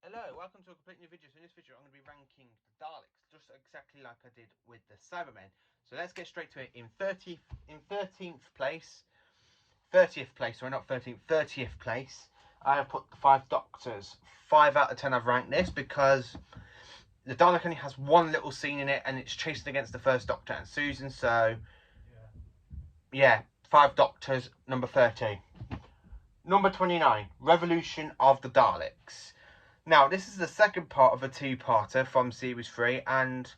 Hello, welcome to a complete new video. So in this video I'm going to be ranking the Daleks, just exactly like I did with the Cybermen. So let's get straight to it. In 13th place, 30th place, sorry not 13th, 30th place, I have put the 5 Doctors. 5 out of 10 I've ranked this because the Dalek only has one little scene in it and it's chasing against the first Doctor and Susan, so yeah, 5 Doctors, number 30. Number 29, Revolution of the Daleks. Now, this is the second part of a two-parter from Series 3, and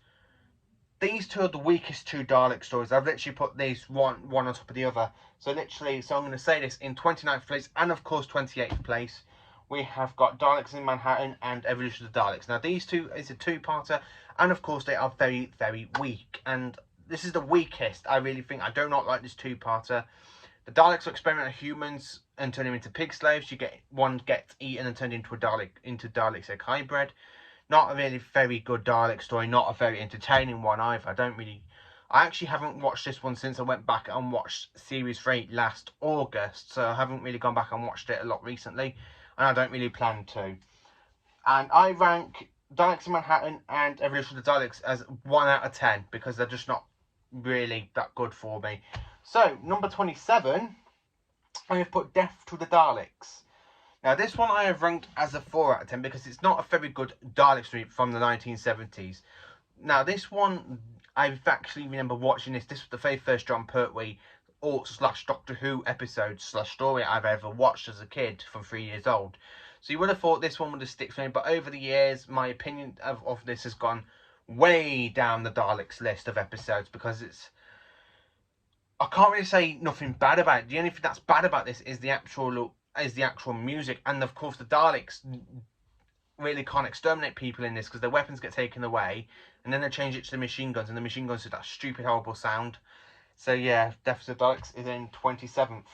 these two are the weakest two Dalek stories. I've literally put these one on top of the other. So literally, I'm going to say this, in 29th place, and of course 28th place, we have got Daleks in Manhattan and Evolution of the Daleks. Now, these two is a two-parter, and of course they are very, very weak. And this is the weakest, I really think. I do not like this two-parter. The Daleks will experiment on humans and turn them into pig slaves. One gets eaten and turned into a Dalek, into Dalek's egg hybrid. Not a really very good Dalek story. Not a very entertaining one either. I actually haven't watched this one since I went back and watched Series 3 last August. So I haven't really gone back and watched it a lot recently. And I don't really plan to. And I rank Daleks in Manhattan and Evolution of the Daleks as 1 out of 10. Because they're just not really that good for me. So, number 27, I have put Death to the Daleks. Now, this one I have ranked as a 4 out of 10 because it's not a very good Dalek story from the 1970s. Now, this one, I actually remember watching this. This was the very first John Pertwee / Doctor Who episode / story I've ever watched as a kid from 3 years old. So you would have thought this one would have stick for me, but over the years, my opinion of this has gone way down the Daleks list of episodes because I can't really say nothing bad about it. The only thing that's bad about this is the actual music, and of course the Daleks really can't exterminate people in this because their weapons get taken away, and then they change it to the machine guns, and the machine guns do that stupid, horrible sound. So yeah, Death of the Daleks is in 27th.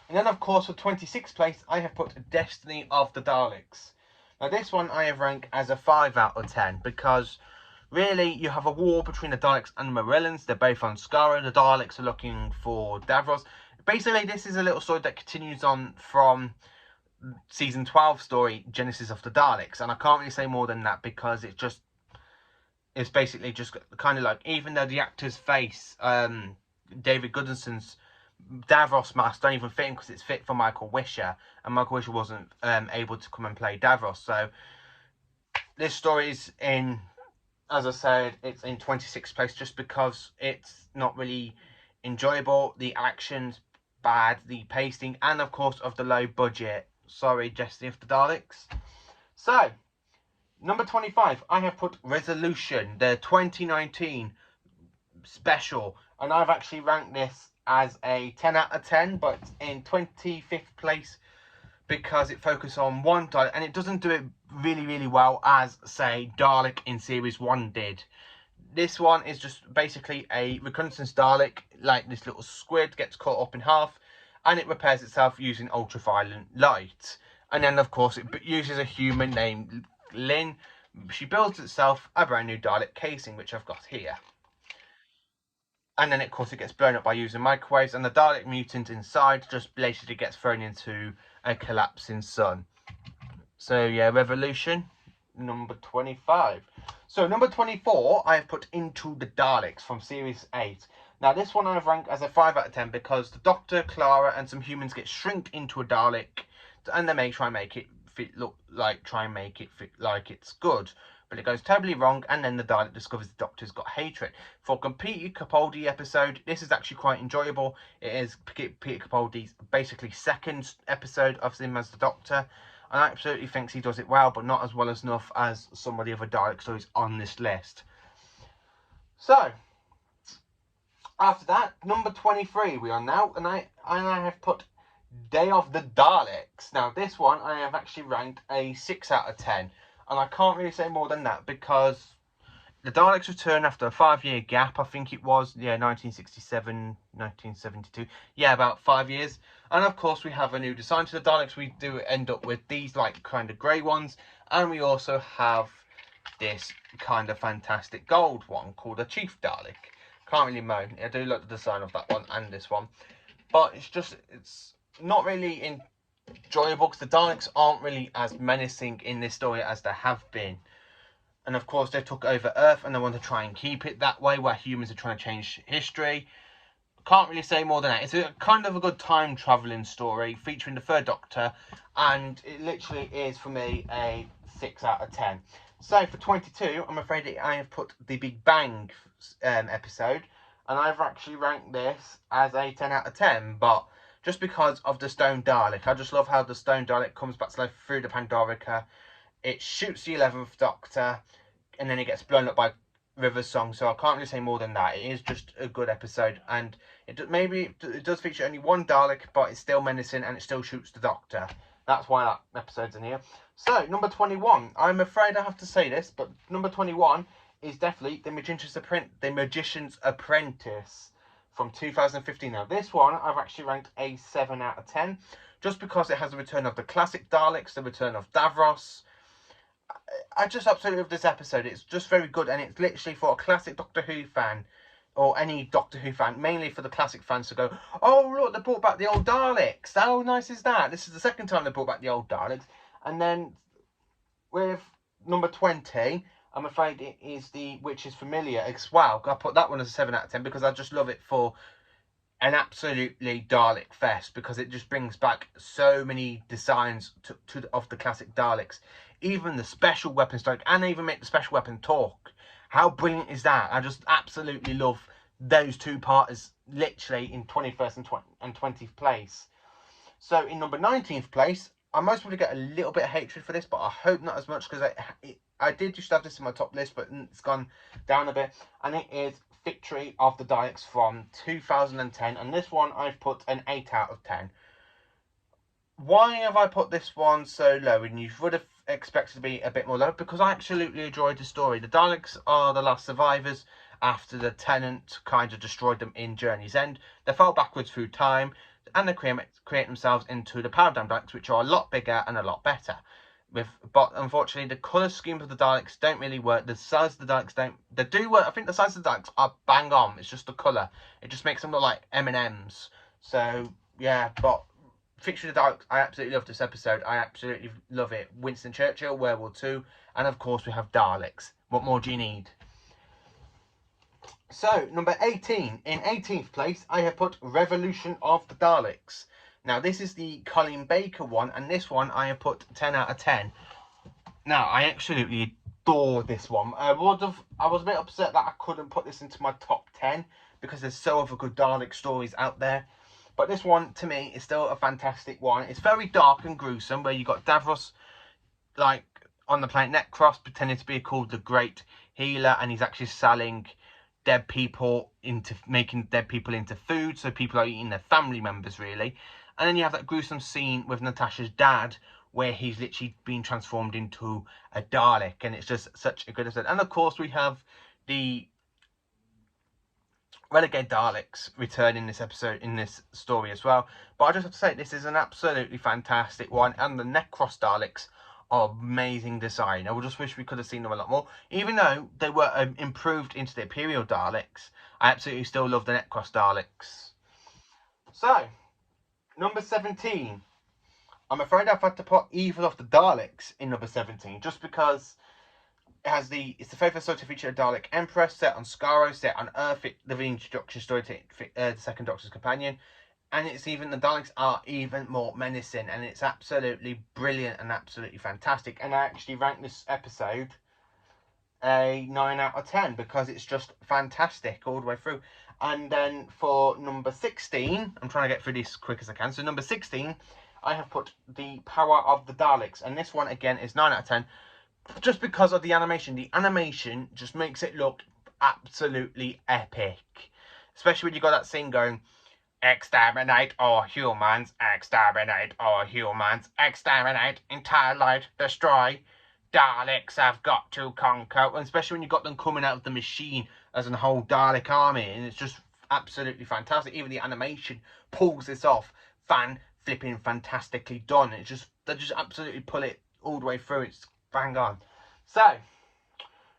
And then of course for 26th place, I have put Destiny of the Daleks. Now this one I have ranked as a 5 out of 10 because really, you have a war between the Daleks and the Morellans. They're both on Skaro. The Daleks are looking for Davros. Basically, this is a little story that continues on from Season 12 story, Genesis of the Daleks. And I can't really say more than that because it's basically just kind of like, even though the actor's face, David Goodenson's Davros mask don't even fit him because it's fit for Michael Wisher. And Michael Wisher wasn't able to come and play Davros. So, this story is in... As I said, it's in 26th place just because it's not really enjoyable. The action's bad, the pacing, and of course of the low budget. Sorry, Destiny of the Daleks. So, number 25, I have put Resolution, the 2019 special. And I've actually ranked this as a 10 out of 10, but it's in 25th place because it focuses on one Dalek, and it doesn't do it really, really well as, say, Dalek in Series 1 did. This one is just basically a reconnaissance Dalek, like this little squid gets cut up in half, and it repairs itself using ultraviolet light. And then, of course, it uses a human named Lynn. She builds itself a brand new Dalek casing, which I've got here. And then, of course, it gets blown up by using microwaves, and the Dalek mutant inside just basically gets thrown into a collapsing sun. So, yeah, Revolution, number 25. So, number 24, I have put Into the Daleks from Series 8. Now, this one I've ranked as a 5 out of 10 because the Doctor, Clara, and some humans get shrinked into a Dalek, and they try and make it fit like it's good. But it goes totally wrong, and then the Dalek discovers the Doctor's got hatred. For a Peter Capaldi episode, this is actually quite enjoyable. It is Peter Capaldi's basically second episode of him as the Doctor, and I absolutely think he does it well, but not as well as enough as some of the other Dalek stories on this list. So, after that, number 23 we are now, and I have put Day of the Daleks. Now, this one I have actually ranked a 6 out of 10. And I can't really say more than that because the Daleks return after a 5-year gap. I think it was, 1967, 1972. Yeah, about 5 years. And of course, we have a new design to the Daleks. We do end up with these, like, kind of grey ones. And we also have this kind of fantastic gold one called a Chief Dalek. Can't really moan. I do like the design of that one and this one. But it's not really enjoyable because the Daleks aren't really as menacing in this story as they have been. And of course, they took over Earth and they want to try and keep it that way, where humans are trying to change history. Can't really say more than that. It's a kind of a good time traveling story featuring the Third Doctor, and it literally is for me a 6 out of 10. So for 22, I'm afraid I have put the Big Bang episode, and I've actually ranked this as a 10 out of 10. But just because of the Stone Dalek, I just love how the Stone Dalek comes back to life through the Pandorica. It shoots the 11th Doctor, and then it gets blown up by River's song. So I can't really say more than that. It is just a good episode, and it does feature only one Dalek, but it's still menacing and it still shoots the Doctor. That's why that episode's in here. So number 21. I'm afraid I have to say this, but number 21 is definitely The Magician's Apprentice from 2015. Now this one I've actually ranked a 7 out of 10, just because it has the return of the classic Daleks, the return of Davros. I just absolutely love this episode. It's just very good, and it's literally for a classic Doctor Who fan, or any Doctor Who fan, mainly for the classic fans to go, oh look, they brought back the old Daleks. How nice is that? This is the second time they brought back the old Daleks. And then with number 20, I'm afraid it is the Which is Familiar as well. I put that one as a 7 out of 10 because I just love it for an absolutely Dalek fest, because it just brings back so many designs of the classic Daleks. Even the special weapons strike, and they even make the special weapon talk. How brilliant is that? I just absolutely love those two parts, literally in 21st and 20th place. So in number 19th place, I most probably get a little bit of hatred for this, but I hope not as much, because I did used to have this in my top list, but it's gone down a bit. And it is Victory of the Daleks from 2010, and this one I've put an 8 out of 10. Why have I put this one so low, and you would have expected to be a bit more low? Because I absolutely enjoyed the story. The Daleks are the last survivors after the Tenant kind of destroyed them in Journey's End. They fell backwards through time, and they create themselves into the Paradigm Daleks, which are a lot bigger and a lot better. But unfortunately, the colour scheme of the Daleks don't really work. The size of the Daleks don't. They do work. I think the size of the Daleks are bang on. It's just the colour. It just makes them look like M&Ms. So yeah, but Fiction of the Daleks, I absolutely love this episode. I absolutely love it. Winston Churchill, World War II, and of course we have Daleks. What more do you need? So, number 18. In 18th place, I have put Revolution of the Daleks. Now, this is the Colin Baker one, and this one I have put 10 out of 10. Now, I absolutely adore this one. I was a bit upset that I couldn't put this into my top 10, because there's so other good Dalek stories out there. But this one, to me, is still a fantastic one. It's very dark and gruesome, where you got Davros, like, on the planet Necros, pretending to be called the Great Healer, and he's actually selling making dead people into food, so people are eating their family members, really. And then you have that gruesome scene with Natasha's dad, where he's literally been transformed into a Dalek, and it's just such a good episode. And of course, we have the Renegade Daleks return in this episode, in this story as well. But I just have to say, this is an absolutely fantastic one, and the Necros Daleks are amazing design. I just wish we could have seen them a lot more. Even though they were improved into the Imperial Daleks, I absolutely still love the Necros Daleks. So, number 17. I'm afraid I've had to put Evil of the Daleks in number 17, just because it's the favourite story to feature a Dalek Emperor, set on Skaro, set on Earth, the introduction story to the Second Doctor's companion, and it's even, the Daleks are even more menacing, and it's absolutely brilliant and absolutely fantastic. And I actually ranked this episode a 9 out of 10, because it's just fantastic all the way through. And then for number 16, I'm trying to get through this as quick as I can. So number 16, I have put The Power of the Daleks, and this one again is 9 out of 10. Just because of the animation. The animation just makes it look absolutely epic. Especially when you got that scene going, exterminate all humans, exterminate all humans, exterminate, annihilate, destroy. Daleks have got to conquer. And especially when you got them coming out of the machine as a whole Dalek army. And it's just absolutely fantastic. Even the animation pulls this off. Flipping fantastically done. They just absolutely pull it all the way through. It's bang on. So,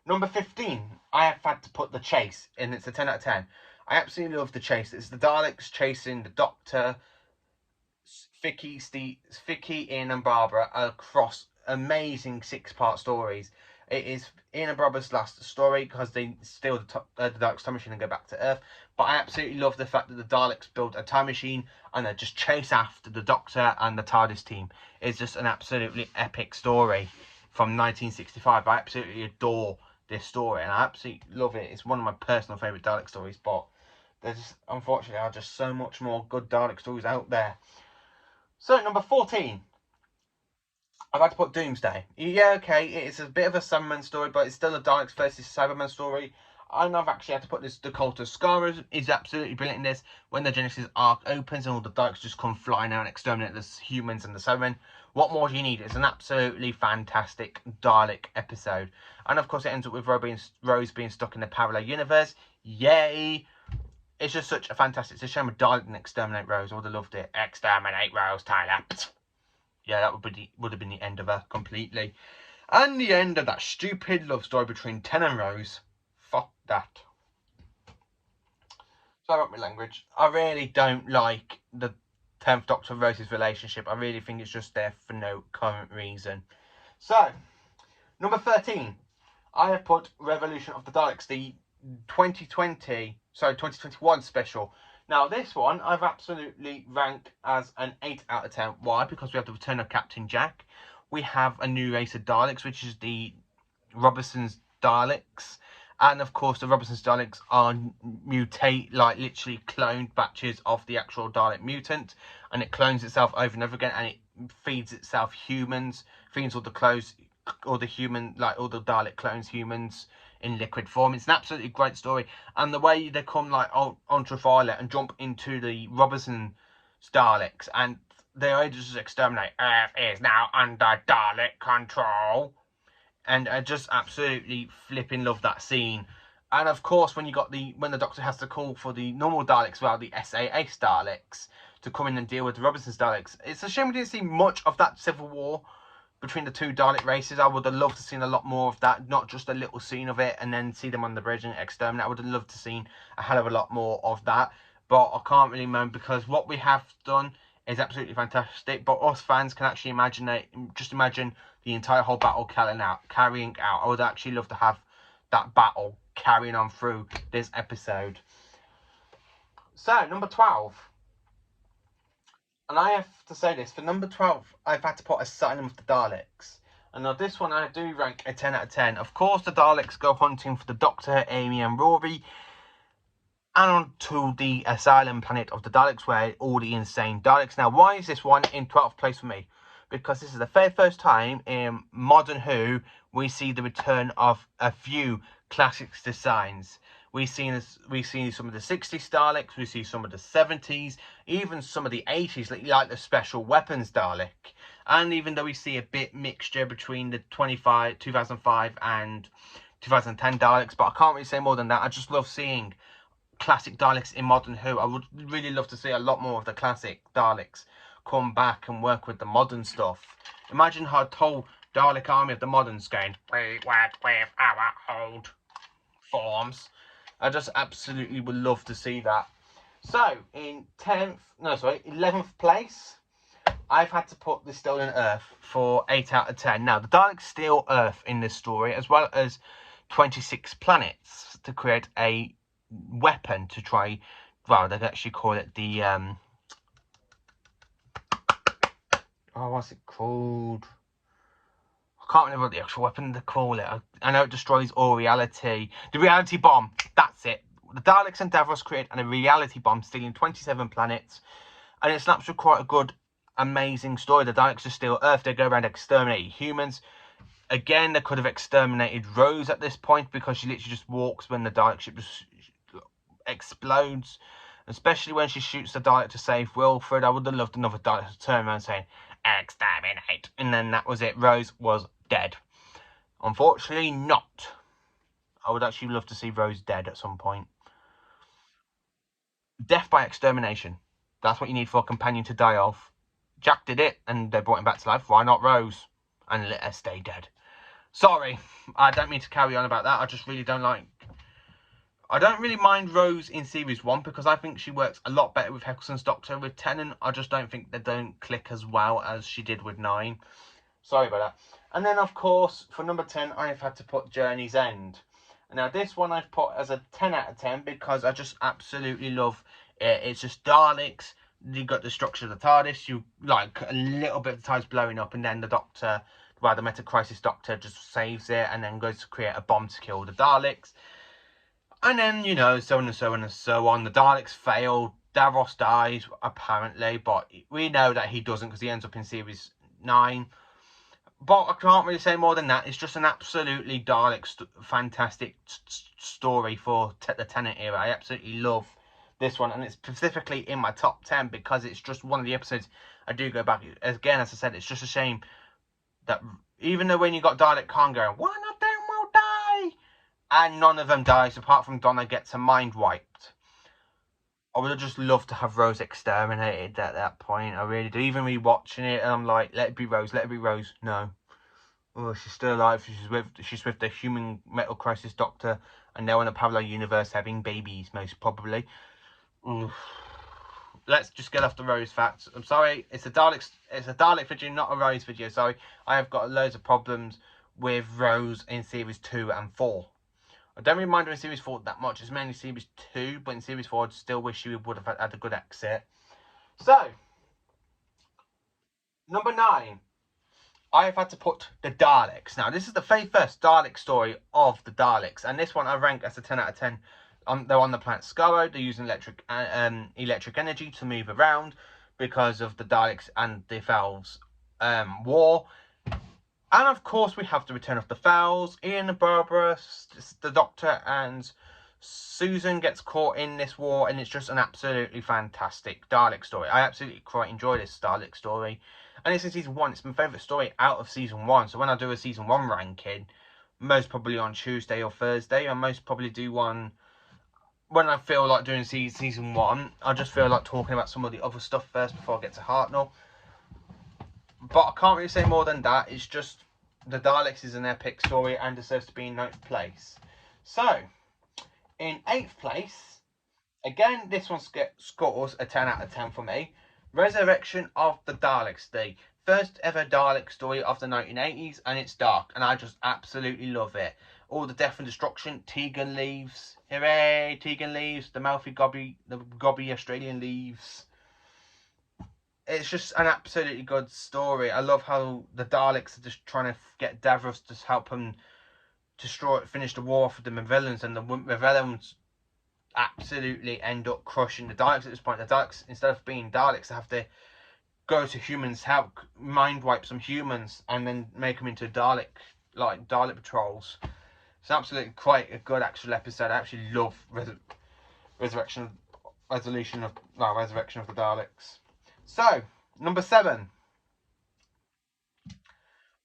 number 15, I have had to put The Chase, and it's a 10 out of 10. I absolutely love The Chase. It's the Daleks chasing the Doctor Vicky, Ian, and Barbara across amazing 6-part stories. It is Ian and Barbara's last story because they steal the Daleks' time machine and go back to Earth. But I absolutely love the fact that the Daleks build a time machine and they just chase after the Doctor and the TARDIS team. It's just an absolutely epic story from 1965. I absolutely adore this story and I absolutely love it. It's one of my personal favourite Dalek stories, but there's unfortunately are just so much more good Dalek stories out there. So, number 14. I'd like to put Doomsday. Yeah, okay, it's a bit of a Cyberman story, but it's still a Daleks versus Cyberman story. And I've actually had to put this. The Cult of Scarus is absolutely brilliant in this. When the Genesis arc opens and all the Daleks just come flying out and exterminate the humans and the Cybermen, what more do you need? It's an absolutely fantastic Dalek episode. And of course, it ends up with Rose being stuck in the parallel universe. Yay! It's just such a fantastic. It's a shame a Dalek didn't exterminate Rose. I would have loved it. Exterminate Rose, Tyler. Yeah, that would have been the end of her completely. And the end of that stupid love story between Ten and Rose. Fuck that. Sorry about my language. I really don't like the 10th Doctor and Rose's relationship. I really think it's just there for no current reason. So, number 13. I have put Revolution of the Daleks, the 2021 special. Now, this one I've absolutely ranked as an 8 out of 10. Why? Because we have the return of Captain Jack. We have a new race of Daleks, which is the Robertson's Daleks. And, of course, the Robertson's Daleks are literally cloned batches of the actual Dalek mutant. And it clones itself over and over again. And it feeds itself humans. Feeds all the Dalek clones humans in liquid form. It's an absolutely great story, and the way they come like ultraviolet and jump into the Robertson Daleks and they just exterminate. Earth is now under Dalek control, and I just absolutely flipping love that scene. And of course, when the Doctor has to call for the normal Daleks, well, the SAS Daleks, to come in and deal with the Robertson Daleks, it's a shame we didn't see much of that civil war between the two Dalek races. I would have loved to see a lot more of that, not just a little scene of it and then see them on the bridge and exterminate. I would have loved to see a hell of a lot more of that, but I can't really remember because what we have done is absolutely fantastic. But us fans can actually imagine the entire whole battle carrying out. I would actually love to have that battle carrying on through this episode. So, number 12. And I have to say this, for number 12, I've had to put Asylum of the Daleks. And now this one I do rank a 10 out of 10. Of course, the Daleks go hunting for the Doctor, Amy and Rory, and on to the Asylum planet of the Daleks, where all the insane Daleks. Now, why is this one in 12th place for me? Because this is the very first time in modern Who we see the return of a few classic designs. We see some of the 60s Daleks, we see some of the 70s, even some of the 80s, like the Special Weapons Dalek. And even though we see a bit mixture between the 2005 and 2010 Daleks, but I can't really say more than that. I just love seeing classic Daleks in modern Who. I would really love to see a lot more of the classic Daleks come back and work with the modern stuff. Imagine how the whole Dalek army of the moderns going, we work with our old forms. I just absolutely would love to see that. So, in 11th place, I've had to put the Stolen Earth for 8 out of 10. Now, the Daleks steal Earth in this story, as well as 26 planets, to create a weapon to try, well, they actually call it the, what's it called? I can't remember what the actual weapon they call it. I know it destroys all reality. The reality bomb. That's it. The Daleks and Davros create a reality bomb, stealing 27 planets. And it's actually quite a good, amazing story. The Daleks just steal Earth. They go around exterminating humans. Again, they could have exterminated Rose at this point because she literally just walks when the Dalek ship just explodes. Especially when she shoots the Dalek to save Wilfred. I would have loved another Dalek to turn around saying, exterminate. And then that was it. Rose was dead. Unfortunately, not. I would actually love to see Rose dead at some point. Death by extermination. That's what you need for a companion to die of. Jack did it, and they brought him back to life. Why not Rose? And let her stay dead. Sorry, I don't mean to carry on about that. I just really don't like... I don't really mind Rose in series 1 because I think she works a lot better with Hickelson's Doctor. With Tennant, I just don't think they don't click as well as she did with 9. Sorry about that. And then, of course, for number 10, I've had to put Journey's End. Now, this one I've put as a 10 out of 10 because I just absolutely love it. It's just Daleks. You got the structure of the TARDIS. You like a little bit of the TARDIS blowing up, and then the Doctor, well, the Meta Crisis Doctor just saves it and then goes to create a bomb to kill the Daleks. And then, you know, so on and so on and so on. The Daleks fail. Davros dies, apparently, but we know that he doesn't because he ends up in series 9. But I can't really say more than that. It's just an absolutely Dalek fantastic story for the Tennant era. I absolutely love this one, and it's specifically in my top 10 because it's just one of the episodes I do go back. Again, as I said, it's just a shame that even though when you got Dalek Khan going, one of them will die, and none of them dies apart from Donna gets her mind wiped. I would have just loved to have Rose exterminated at that point. I really do. Even rewatching it, and I'm like, let it be Rose, let it be Rose. No. Oh, she's still alive. She's with the human Metal Crisis Doctor, and they're in a parallel universe having babies, most probably. Oof. Let's just get off the Rose facts. I'm sorry, it's a Dalek video, not a Rose video. Sorry, I have got loads of problems with Rose in series 2 and 4. I don't really mind her in series 4 that much. It's mainly series 2, but in series 4, I still wish she would have had a good exit. So, number 9. I've had to put the Daleks. Now, this is the very first Dalek story of the Daleks, and this one I rank as a 10 out of 10. They're on the planet Skaro. They're using electric energy to move around because of the Daleks and the Fowls war. And of course, we have the return of the Fowls. Ian and Barbara, the Doctor, and Susan gets caught in this war, and it's just an absolutely fantastic Dalek story. I absolutely quite enjoy this Dalek story. And it's in season 1. It's my favourite story out of season 1. So when I do a season 1 ranking, most probably on Tuesday or Thursday, I most probably do one when I feel like doing season 1. I just feel like talking about some of the other stuff first before I get to Hartnell. But I can't really say more than that. It's just the Daleks is an epic story and deserves to be in 9th place. So, in 8th place, again, this one scores a 10 out of 10 for me. Resurrection of the Daleks, the first ever Dalek story of the 1980s, and it's dark, and I just absolutely love it. All the death and destruction, Tegan leaves. Hooray, Tegan leaves. The mouthy gobby Australian leaves. It's just an absolutely good story. I love how the Daleks are just trying to get Davros to help them finish the war for the villains, and the villains absolutely end up crushing the Daleks at this point. The Daleks, instead of being Daleks, they have to go to humans, help mind wipe some humans, and then make them into Dalek patrols. It's absolutely quite a good actual episode. I actually love Resurrection of the Daleks. So, number 7.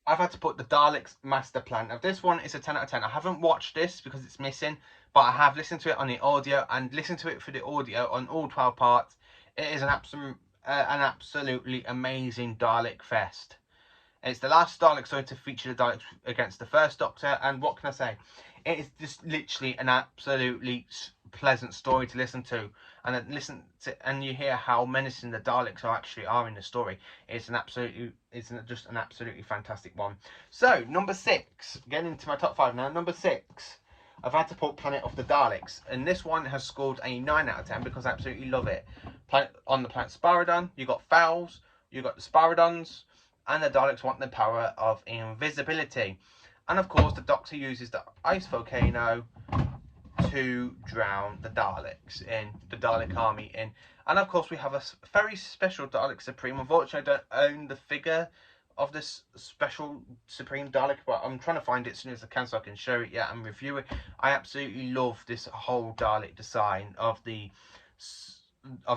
I've had to put the Daleks Master Plan. Now, this one is a 10 out of 10. I haven't watched this because it's missing, but I have listened to it on the audio and listened to it for the audio on all 12 parts. It is an absolutely amazing Dalek fest. It's the last Dalek story to feature the Daleks against the first Doctor, and what can I say? It is just literally an absolutely pleasant story to listen to, and you hear how menacing the Daleks are in the story. It's just an absolutely fantastic one. So number 6, getting into my top 5 now. Number 6, I've had to put Planet of the Daleks, and this one has scored a 9 out of 10 because I absolutely love it. On the planet Sparadon, you got Fowls, you got the Sparadons, and the Daleks want the power of invisibility. And of course, the Doctor uses the ice volcano to drown the Daleks in, the Dalek army in. And of course, we have a very special Dalek Supreme. Unfortunately, I don't own the figure of this special Supreme Dalek, but I'm trying to find it as soon as I can so I can show it and review it. I absolutely love this whole Dalek design of the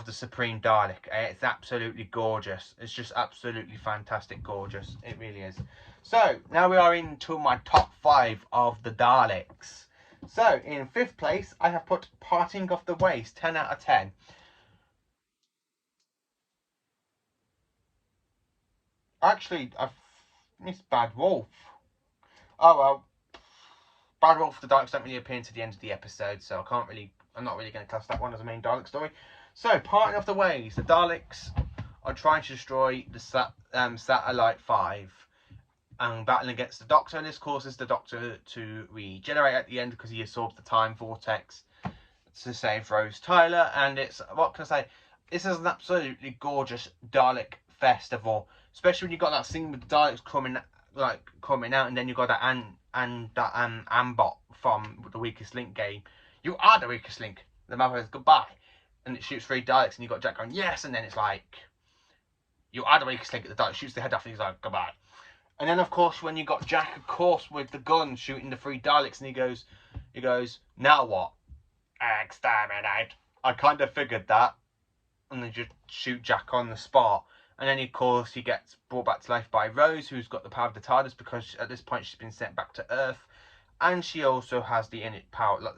Supreme Dalek. It's absolutely gorgeous. It's just absolutely fantastic gorgeous. It really is. So now we are into my top 5 of the Daleks. So in 5th place, I have put Parting of the Ways, 10 out of 10. Actually, I've missed Bad Wolf. Oh well. Bad Wolf, the Daleks don't really appear until the end of the episode, so I'm not really going to class that one as a main Dalek story. So, parting of the ways, the Daleks are trying to destroy the Satellite 5 and battling against the Doctor, and this causes the Doctor to regenerate at the end because he absorbs the time vortex to save Rose Tyler. And it's, what can I say, this is an absolutely gorgeous Dalek festival, especially when you got that scene with the Daleks coming out, and then you got that Ambot from the Weakest Link game. You are the weakest link. The mother says goodbye, and it shoots 3 Daleks, and you got Jack going yes, and then it's like, you are the weakest link. The Dalek shoots the head off, and he's like goodbye. And then of course when you got Jack, of course, with the gun shooting the 3 Daleks, and he goes, now what? Exterminate. I kind of figured that, and they just shoot Jack on the spot. And then, of course, he gets brought back to life by Rose, who's got the power of the TARDIS, because at this point she's been sent back to Earth. And she also has the power of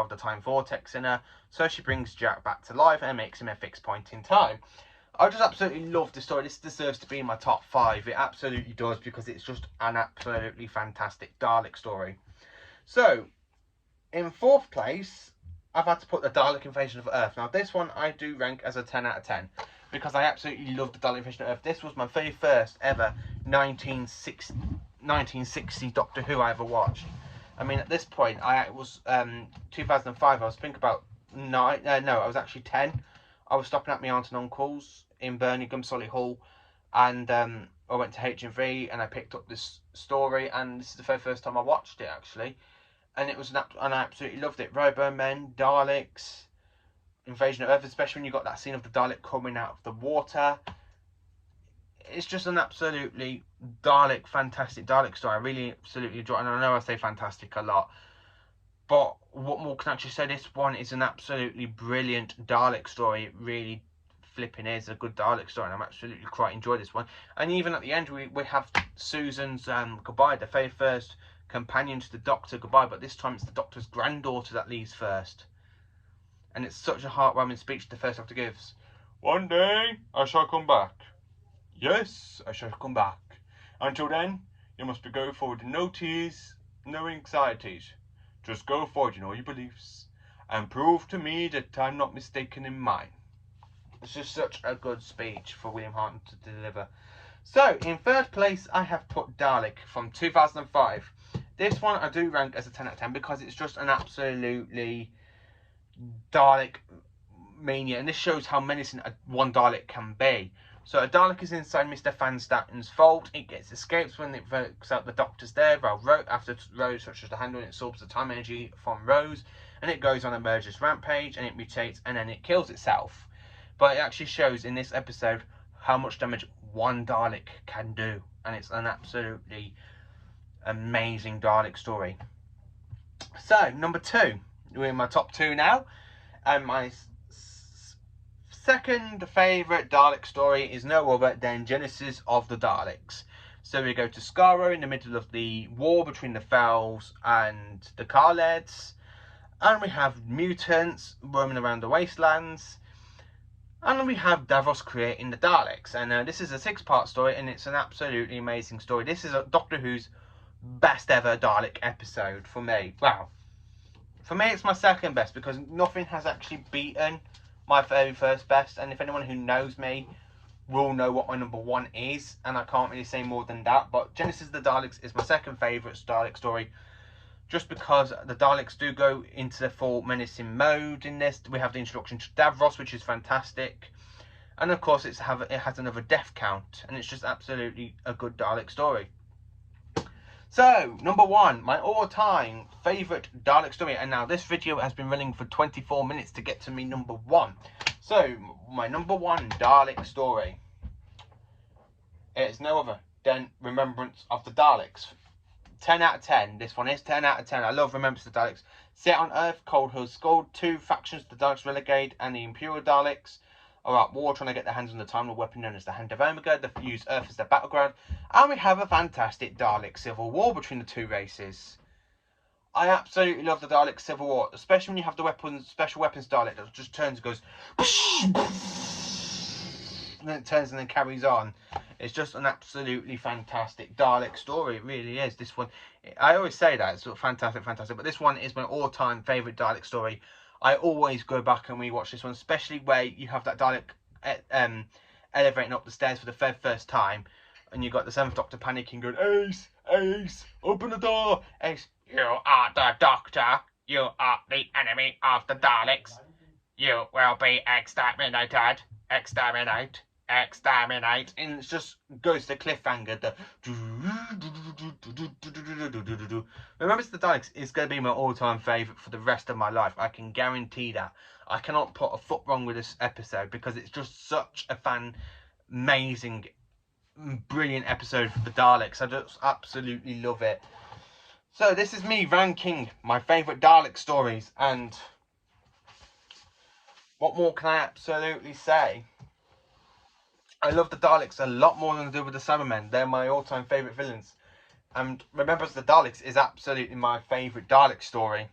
the time vortex in her. So she brings Jack back to life and makes him a fixed point in time. I just absolutely love this story. This deserves to be in my top 5. It absolutely does, because it's just an absolutely fantastic Dalek story. So, in 4th place, I've had to put the Dalek Invasion of Earth. Now, this one I do rank as a 10 out of 10. Because I absolutely love the Dalek Invasion of Earth. This was my very first ever 1960 Doctor Who I ever watched. I mean, at this point, it was 2005. I was thinking about 9. No, I was actually 10. I was stopping at my aunt and uncle's in Birmingham, Solihull, and I went to HMV and I picked up this story, and this is the very first time I watched it actually, and it was and I absolutely loved it. Robomen, Daleks, Invasion of Earth, especially when you got that scene of the Dalek coming out of the water. It's just an absolutely fantastic Dalek story. I really absolutely enjoy it, and I know I say fantastic a lot, but what more can I actually say? This one is an absolutely brilliant Dalek story. It really flipping is a good Dalek story, and I'm absolutely quite enjoying this one. And even at the end, we have Susan's goodbye, the very first companion to the Doctor goodbye, but this time it's the Doctor's granddaughter that leaves first. And it's such a heartwarming speech the first Doctor gives. One day I shall come back. Yes, I shall come back. Until then, you must go forward. No tears, no anxieties. Just go forward in all your beliefs and prove to me that I'm not mistaken in mine. It's just such a good speech for William Hartnell to deliver. So, in 3rd place, I have put Dalek from 2005. This one I do rank as a 10 out of 10 because it's just an absolutely Dalek mania, and this shows how menacing one Dalek can be. So a Dalek is inside Mr. Van Statten's vault. It gets escapes when it works out the Doctor's there. After Rose touches the handle, it absorbs the time energy from Rose, and it goes on a murderous rampage, and it mutates, and then it kills itself. But it actually shows in this episode how much damage one Dalek can do, and it's an absolutely amazing Dalek story. So, number 2. We're in my top 2 now, and my second favourite Dalek story is no other than Genesis of the Daleks. So we go to Skaro in the middle of the war between the Fells and the Kaleds, and we have mutants roaming around the wastelands, and we have Davros creating the Daleks. And this is a 6-part story, and it's an absolutely amazing story. This is Doctor Who's best ever Dalek episode for me. Wow. For me, it's my second best because nothing has actually beaten my very first best. And if anyone who knows me will know what my number 1 is, and I can't really say more than that. But Genesis of the Daleks is my second favourite Dalek story, just because the Daleks do go into the full menacing mode in this. We have the introduction to Davros, which is fantastic, and of course it has another death count, and it's just absolutely a good Dalek story. So, number 1, my all-time favourite Dalek story. And now this video has been running for 24 minutes to get to me number 1. So, my number 1 Dalek story is no other than Remembrance of the Daleks. 10 out of 10. This one is 10 out of 10. I love Remembrance of the Daleks. Set on Earth, Cold Hill's Skull, 2 factions, the Daleks Renegade and the Imperial Daleks, are at war trying to get their hands on the time weapon known as the Hand of Omega. They use Earth as their battleground, and we have a fantastic Dalek civil war between the 2 races. I absolutely love the Dalek civil war, especially when you have the special weapons Dalek that just turns and goes then it turns and then carries on. It's just an absolutely fantastic Dalek story. It really is. This one, I always say that, it's sort of fantastic. But this one is my all-time favourite Dalek story. I always go back and rewatch this one, especially where you have that Dalek elevating up the stairs for the first time, and you got the Seventh Doctor panicking, going, Ace, open the door. Ace, you are the Doctor. You are the enemy of the Daleks. You will be exterminated. Exterminate. And it just goes to cliffhanger. The Remembrance of the Daleks is going to be my all-time favourite for the rest of my life. I can guarantee that. I cannot put a foot wrong with this episode because it's just such a amazing, brilliant episode for the Daleks. I just absolutely love it. So this is me ranking my favourite Dalek stories, and what more can I absolutely say? I love the Daleks a lot more than I do with the Cybermen. They're my all-time favourite villains. And Remembrance of the Daleks is absolutely my favourite Dalek story.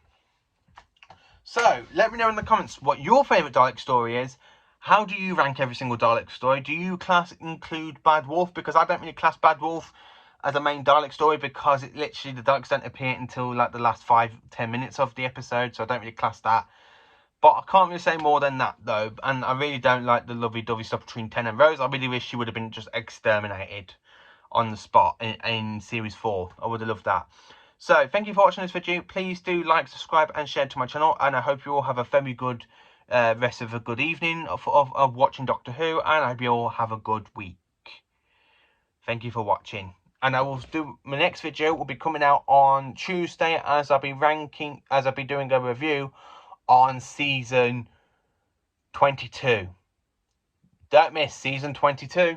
So, let me know in the comments what your favourite Dalek story is. How do you rank every single Dalek story? Do you include Bad Wolf? Because I don't really class Bad Wolf as a main Dalek story, because it literally, the Daleks don't appear until like the last 5-10 minutes of the episode, so I don't really class that. But I can't really say more than that, though. And I really don't like the lovey-dovey stuff between Ten and Rose. I really wish she would have been just exterminated on the spot in Series 4. I would have loved that. So, thank you for watching this video. Please do like, subscribe, and share to my channel. And I hope you all have a very good rest of a good evening of watching Doctor Who. And I hope you all have a good week. Thank you for watching. And I will do, my next video will be coming out on Tuesday, as I'll be doing a review on season 22. Don't miss season 22.